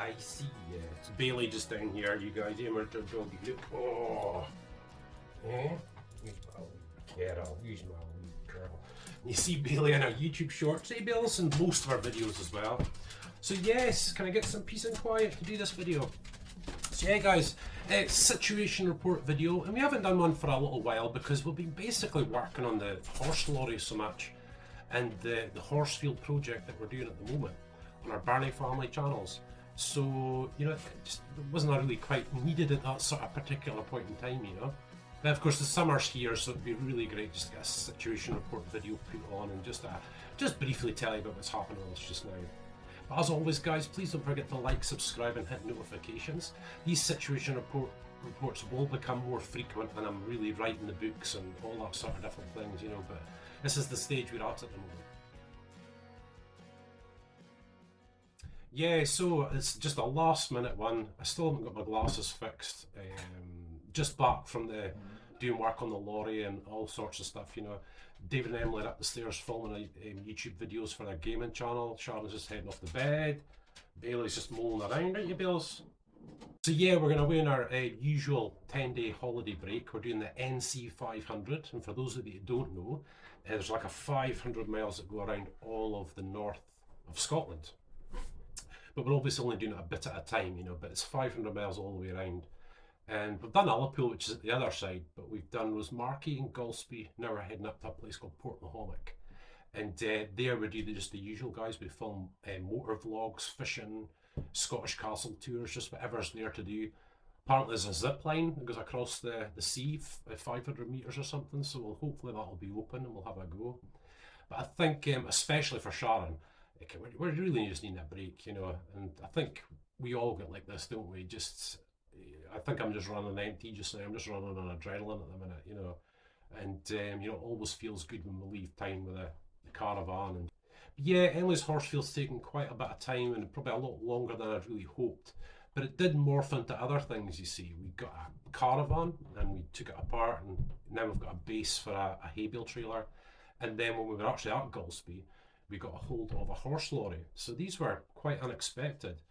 I see. It's Bailey just down here, you guys. Amateur doggy. Look. Oh. Eh? Carol. Use my wee girl. You see Bailey in our YouTube shorts. Hey, Bailey's in most of our videos as well. So yes, can I get some peace and quiet to do this video? So yeah, guys, it's situation report video, and we haven't done one for a little while because we've been basically working on the horse lorry so much, and the horse field project that we're doing at the moment on our Birnie Family channels. So, you know, it wasn't really quite needed at that sort of particular point in time, you know. But of course the summer's here, so it'd be really great just to get a situation report video put on and just briefly tell you about what's happening with us just now. But as always, guys, please don't forget to like, subscribe and hit notifications. These situation reports will become more frequent, and I'm really writing the books and all that sort of different things, you know, but this is the stage we're at the moment. Yeah, so it's just a last minute one. I still haven't got my glasses fixed. Just back from doing work on the lorry and all sorts of stuff, you know. David and Emily are up the stairs filming YouTube videos for their gaming channel. Sharon's just heading off the bed. Bailey's just mulling around, aren't you, Bales? So yeah, we're going away on our usual 10-day holiday break. We're doing the NC 500, and for those of you who don't know, there's like a 500 miles that go around all of the north of Scotland. But we're obviously only doing it a bit at a time, you know, but it's 500 miles all the way around. And we've done Ullapool, which is at the other side, but we've done Rosemarkie and Golspie. Now we're heading up to a place called Portmahomack. And there we do just the usual, guys. We film motor vlogs, fishing, Scottish castle tours, just whatever's there to do. Apparently there's a zip line that goes across the sea, 500 metres or something, so hopefully that'll be open and we'll have a go. But I think, especially for Sharon, we really just need a break, you know, and I think we all get like this, don't we? I think I'm just running empty just now. I'm just running on adrenaline at the minute, you know, and you know, it always feels good when we leave time with the caravan. And yeah, Emily's horse field's taken quite a bit of time and probably a lot longer than I'd really hoped, but it did morph into other things. You see, we got a caravan and we took it apart, and now we've got a base for a hay bale trailer. And then when we were actually at Golspie, we got a hold of a horse lorry. So these were quite unexpected.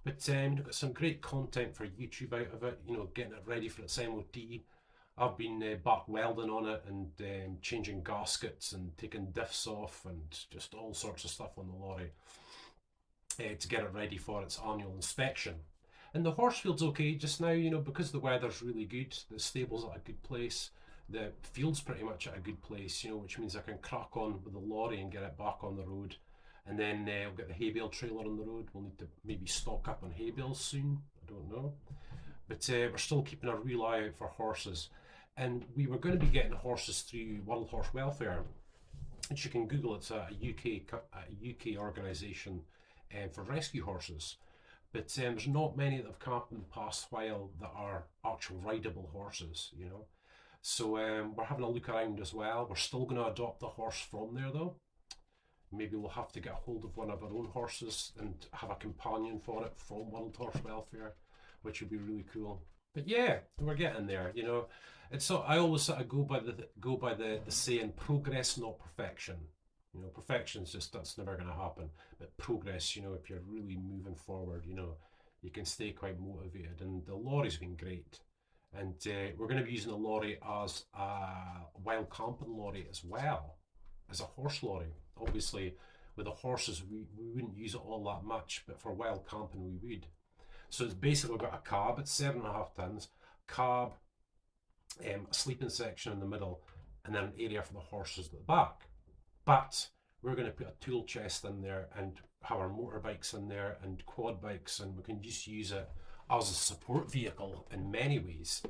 But we've got some great content for YouTube out of it, you know, getting it ready for its MOT. I've been back welding on it and changing gaskets and taking diffs off and just all sorts of stuff on the lorry to get it ready for its annual inspection. And the horse field's okay just now, you know, because the weather's really good, the stable's at a good place, the field's pretty much at a good place, you know, which means I can crack on with the lorry and get it back on the road. And then we'll get the hay bale trailer on the road. We'll need to maybe stock up on hay bales soon, I don't know. But we're still keeping a real eye out for horses. And we were going to be getting horses through World Horse Welfare, which you can Google. It's a UK organisation for rescue horses. But there's not many that have come up in the past while that are actual rideable horses, you know. So we're having a look around as well. We're still going to adopt a horse from there though. Maybe we'll have to get a hold of one of our own horses and have a companion for it from World Horse Welfare, which would be really cool. But yeah, we're getting there, you know. It's so I always sort of go by the saying, progress, not perfection. You know, perfection's just, that's never going to happen. But progress, you know, if you're really moving forward, you know, you can stay quite motivated. And the lorry's been great. And we're going to be using the lorry as a wild camping lorry as well as a horse lorry. Obviously, with the horses, we wouldn't use it all that much, but for wild camping, we would. So it's basically got a cab, it's 7.5 tons, cab, a sleeping section in the middle, and then an area for the horses at the back. But we're going to put a tool chest in there and have our motorbikes in there and quad bikes, and we can just use it as a support vehicle in many ways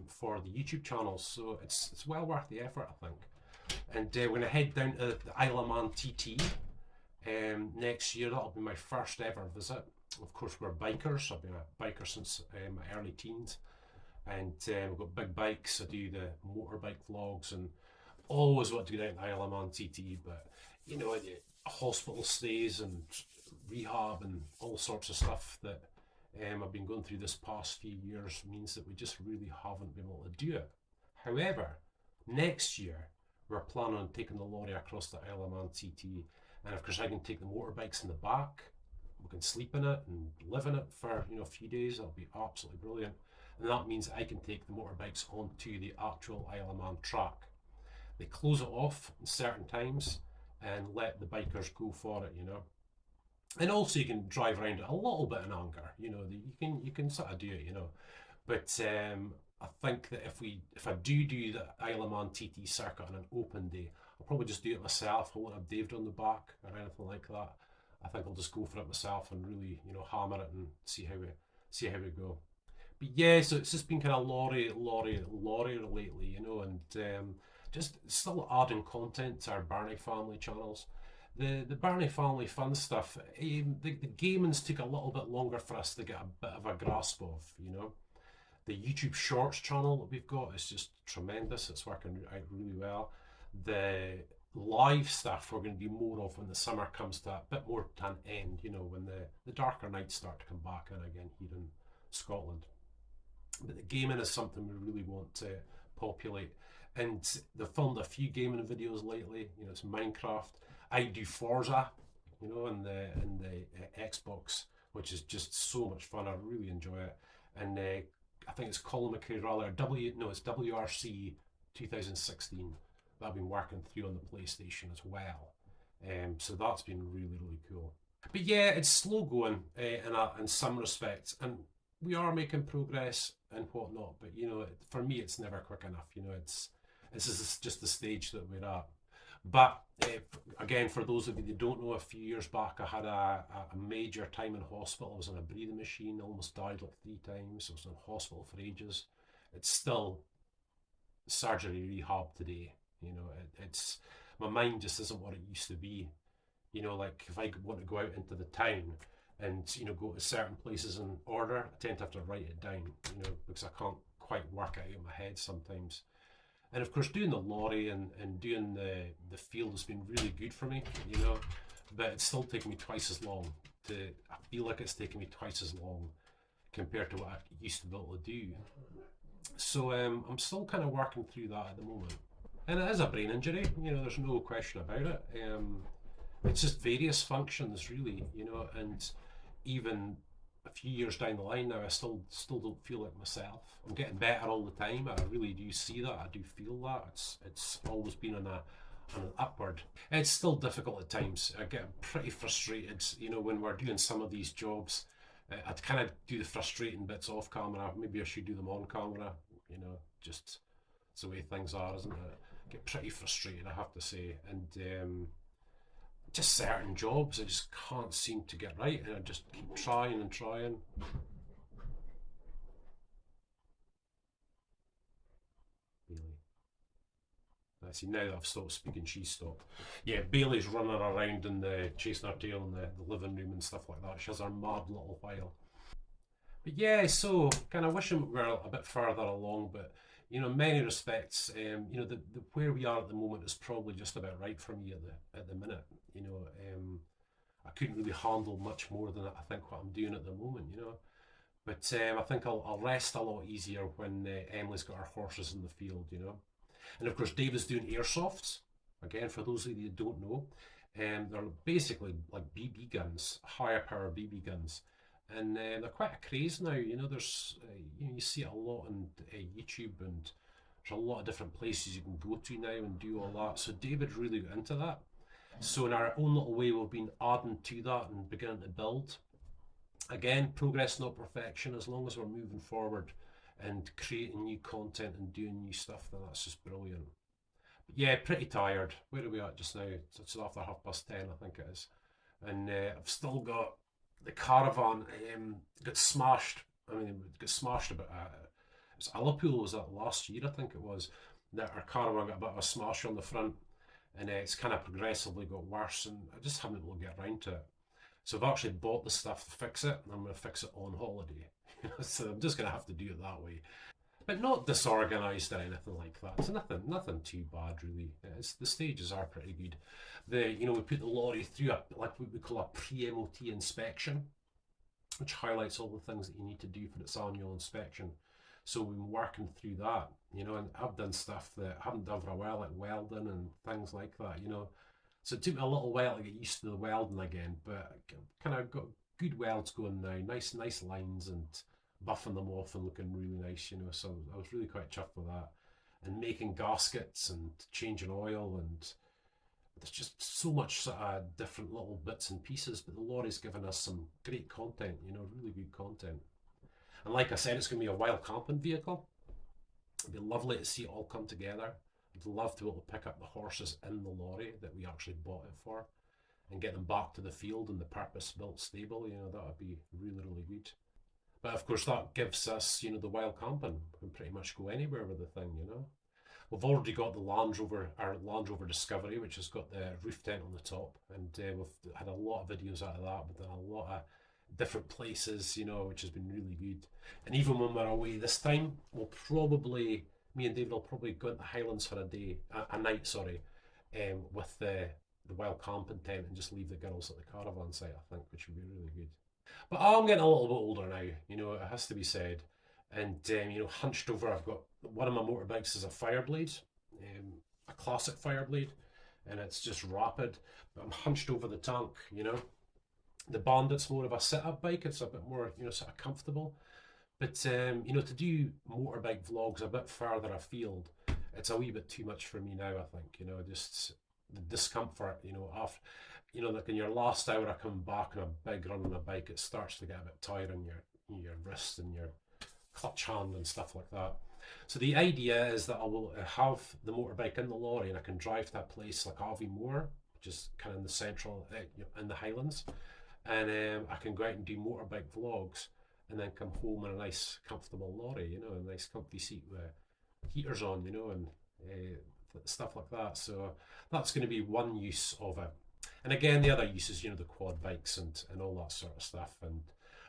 for the YouTube channels. So it's well worth the effort, I think. And we're going to head down to the Isle of Man TT next year. That'll be my first ever visit. Of course, we're bikers. I've been a biker since my early teens. And we've got big bikes. I do the motorbike vlogs and always want to go down to the Isle of Man TT. But, you know, hospital stays and rehab and all sorts of stuff that I've been going through this past few years means that we just really haven't been able to do it. However, next year, we're planning on taking the lorry across the Isle of Man TT, and of course I can take the motorbikes in the back, we can sleep in it and live in it for, you know, a few days. It'll be absolutely brilliant. And that means I can take the motorbikes onto the actual Isle of Man track. They close it off at certain times and let the bikers go for it, you know. And also you can drive around it a little bit in anger, you know. You can sort of do it, you know. But I think that if I do the Isle of Man TT circuit on an open day, I'll probably just do it myself. I won't have David on the back or anything like that. I think I'll just go for it myself and really, you know, hammer it and see how we go. But yeah, so it's just been kind of Lorry lately, you know, and just still adding content to our Birnie Family channels. The Birnie Family Fun stuff, the gamings took a little bit longer for us to get a bit of a grasp of, you know. The YouTube Shorts channel that we've got is just tremendous. It's working out really well. The live stuff we're going to do more of when the summer comes to a bit more to an end, you know, when the darker nights start to come back in again here in Scotland. But the gaming is something we really want to populate. And they've filmed a few gaming videos lately. You know, it's Minecraft. I do Forza, you know, in the Xbox, which is just so much fun. I really enjoy it. And I think it's Colin McRae rather it's WRC 2016 that I've been working through on the PlayStation as well. So that's been really cool. But yeah, it's slow going in some respects, and we are making progress and whatnot. But you know, for me, it's never quick enough. You know, this is just the stage that we're at. But again, for those of you that don't know, a few years back I had a major time in hospital. I was on a breathing machine, almost died like 3 times. I was in hospital for ages. It's still surgery rehab today. You know, it's my mind just isn't what it used to be. You know, like if I want to go out into the town and, you know, go to certain places in order, I tend to have to write it down, you know, because I can't quite work it out in my head sometimes. And of course, doing the Lorry and doing the field has been really good for me, you know, but it's still taking me twice as long. I feel like it's taking me twice as long compared to what I used to be able to do. So I'm still kind of working through that at the moment. And it is a brain injury, you know, there's no question about it. It's just various functions, really, you know, and even a few years down the line now, I still don't feel like myself. I'm getting better all the time. I really do see that. I do feel that. It's always been on an upward. It's still difficult at times. I get pretty frustrated, you know, when we're doing some of these jobs. I'd kind of do the frustrating bits off camera. Maybe I should do them on camera. You know, just it's the way things are, isn't it? I get pretty frustrated, I have to say, and just certain jobs I just can't seem to get right, and I just keep trying and trying. Bailey. I see, now that I've stopped speaking, she's stopped. Yeah, Bailey's running around and chasing her tail in the living room and stuff like that. She has her mad little while. But yeah, so kind of wishing we were a bit further along, but you know, in many respects, you know, the where we are at the moment is probably just about right for me at the minute. You know, I couldn't really handle much more than I think what I'm doing at the moment. You know, but I think I'll rest a lot easier when Emily's got her horses in the field. You know, and of course David's doing airsofts. Again, for those of you that don't know, they're basically like BB guns, higher power BB guns. And they're quite a craze now. You know, there's you know, you see it a lot on YouTube, and there's a lot of different places you can go to now and do all that. So David really got into that. So in our own little way, we've been adding to that and beginning to build. Again, progress not perfection. As long as we're moving forward and creating new content and doing new stuff, then that's just brilliant. But yeah, pretty tired. Where are we at just now? It's after 10:30, I think it is. And I've still got the caravan got smashed. I mean, it got smashed about it's Alipool, was that last year, I think it was, that our caravan got a bit of a smash on the front, and it's kind of progressively got worse, and I just haven't been able to get around to it. So I've actually bought the stuff to fix it, and I'm going to fix it on holiday. So I'm just going to have to do it that way. But not disorganised or anything like that. It's nothing too bad, really. The stages are pretty good. You know, we put the Lorry through like what we call a pre-MOT inspection, which highlights all the things that you need to do for its annual inspection. So we've been working through that, you know, and I've done stuff that I haven't done for a while, like welding and things like that, you know. So it took me a little while to get used to the welding again, but I kind of good welds going now, nice lines, and buffing them off and looking really nice, you know. So I was really quite chuffed with that. And making gaskets and changing oil, and there's just so much sort of different little bits and pieces. But the Lorry's given us some great content, you know, really good content. And like I said, it's going to be a wild camping vehicle. It'd be lovely to see it all come together. I'd love to be able to pick up the horses in the lorry that we actually bought it for and get them back to the field in the purpose-built stable. You know, that would be really good. But of course, that gives us, you know, the wild camping. We can pretty much go anywhere with the thing, you know. We've already got the Land Rover Discovery, which has got the roof tent on the top, and we've had a lot of videos out of that. We've done a lot of different places, you know, which has been really good. And even when we're away this time, we'll probably, me and David will probably go into Highlands for a night, sorry, with the wild camping tent, and just leave the girls at the caravan site, I think, which would be really good. But I'm getting a little bit older now, you know, it has to be said. And, you know, hunched over, I've got one of my motorbikes is a Fireblade, a classic Fireblade, and it's just rapid. But I'm hunched over the tank, you know. The Bandit's more of a sit-up bike, it's a bit more, you know, sort of comfortable. But, you know, to do motorbike vlogs a bit further afield, it's a wee bit too much for me now, I think, you know, just the discomfort, you know, after, you know, like in your last hour of coming back on a big run on a bike, it starts to get a bit tiring, your wrist and your clutch hand and stuff like that. So the idea is that I will have the motorbike in the lorry and I can drive to a place like Aviemore, which is kind of in the central, you know, in the Highlands, and I can go out and do motorbike vlogs and then come home in a nice comfortable lorry, you know, a nice comfy seat with heaters on, you know, and stuff like that. So that's going to be one use of it. And again, the other use is, you know, the quad bikes and all that sort of stuff, and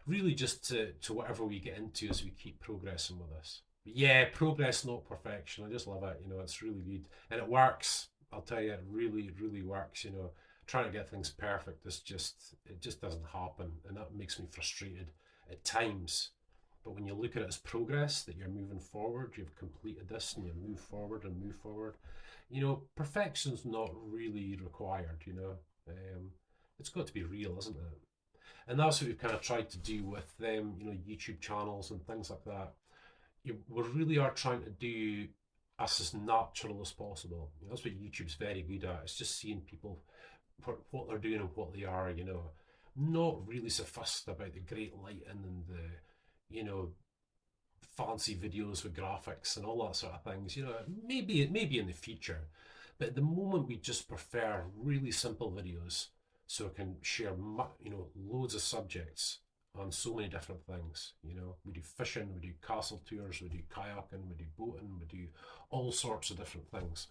really just to whatever we get into as we keep progressing with this. But yeah, progress, not perfection. I just love it, you know, it's really good. And it works. I'll tell you, it really works, you know. Trying to get things perfect, it just doesn't happen, and that makes me frustrated at times. But when you look at it as progress, that you're moving forward, you've completed this and you move forward and move forward, you know, perfection's not really required, you know. It's got to be real, isn't it? And that's what we've kind of tried to do with them, you know, YouTube channels and things like that. We really are trying to do us as natural as possible. You know, that's what YouTube's very good at. It's just seeing people what they're doing and what they are, you know. Not really so fussed about the great lighting and the, you know, fancy videos with graphics and all that sort of things. You know, maybe in the future, but at the moment we just prefer really simple videos, so I can share, you know, loads of subjects on so many different things. You know, we do fishing, we do castle tours, we do kayaking, we do boating, we do all sorts of different things.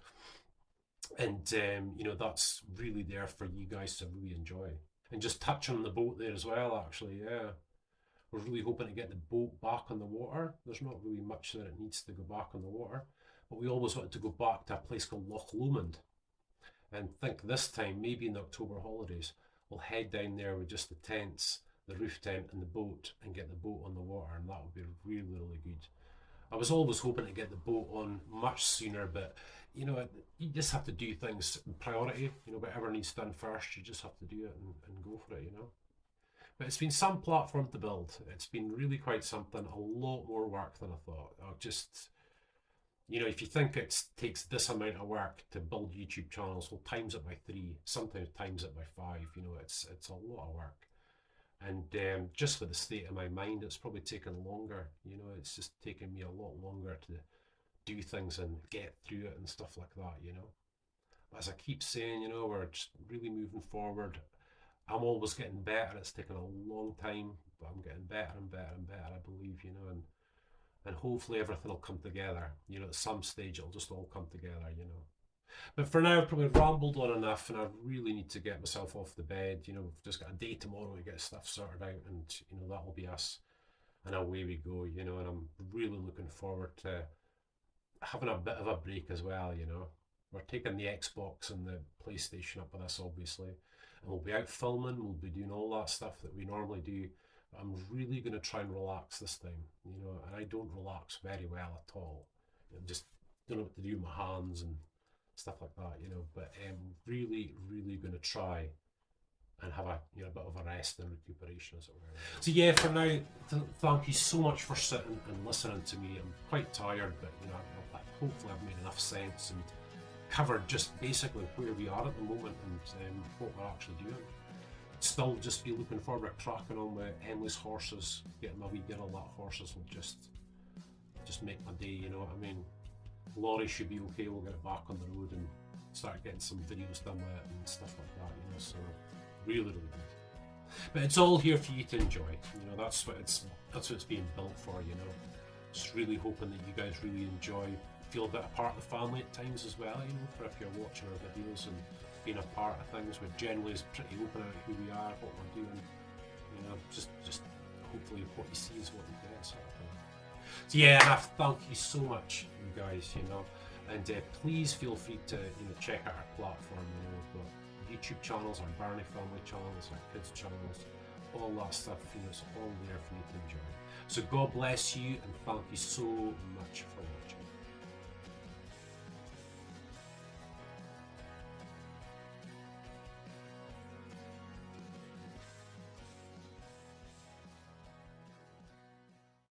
And you know, that's really there for you guys to really enjoy. And just touch on the boat there as well, actually, yeah. We're really hoping to get the boat back on the water. There's not really much that it needs to go back on the water, but we always wanted to go back to a place called Loch Lomond. And think this time, maybe in the October holidays, we'll head down there with just the tents, the roof tent and the boat, and get the boat on the water, and that would be really good. I was always hoping to get the boat on much sooner, but you know, you just have to do things in priority. You know, whatever needs done first, you just have to do it and go for it, you know. But it's been some platform to build. It's been really quite something, a lot more work than I thought. You know, if you think it takes this amount of work to build YouTube channels, well, times it by 3, sometimes times it by 5, you know, it's a lot of work. And just with the state of my mind, it's probably taken longer, you know, it's just taken me a lot longer to do things and get through it and stuff like that, you know. But as I keep saying, you know, we're just really moving forward. I'm always getting better. It's taken a long time, but I'm getting better and better and better, I believe, you know, and hopefully everything will come together. You know, at some stage it'll just all come together, you know. But for now, I've probably rambled on enough, and I really need to get myself off the bed. You know, we've just got a day tomorrow to get stuff sorted out, and you know, that'll be us, and away we go, you know. And I'm really looking forward to having a bit of a break as well, you know. We're taking the Xbox and the PlayStation up with us, obviously, and we'll be out filming, we'll be doing all that stuff that we normally do. But I'm really going to try and relax this time, you know, and I don't relax very well at all. You know, just don't know what to do with my hands and stuff like that, you know. But I'm really going to try and have a bit of a rest and recuperation, as it were. So yeah, for now, thank you so much for sitting and listening to me. I'm quite tired, but hopefully I've made enough sense and covered just basically where we are at the moment and what we're actually doing. Still just be looking forward to cracking on with endless horses, getting my wee girl that horses will just make my day, you know what I mean? Lorry should be okay, we'll get it back on the road and start getting some videos done with it and stuff like that, you know, so really, really good. But it's all here for you to enjoy, you know, that's what it's being built for, you know. Just really hoping that you guys really enjoy, feel a bit a part of the family at times as well, you know, for if you're watching our videos and being a part of things. We're generally is pretty open about who we are, what we're doing, you know, just hopefully what you see is what you get, sort of thing. So yeah, and I thank you so much, you guys, you know, and please feel free to check out our platform. You know, we've got YouTube channels, our Birnie Family channels, our kids channels, all that stuff. You know, it's all there for you to enjoy. So God bless you, and thank you so much for watching.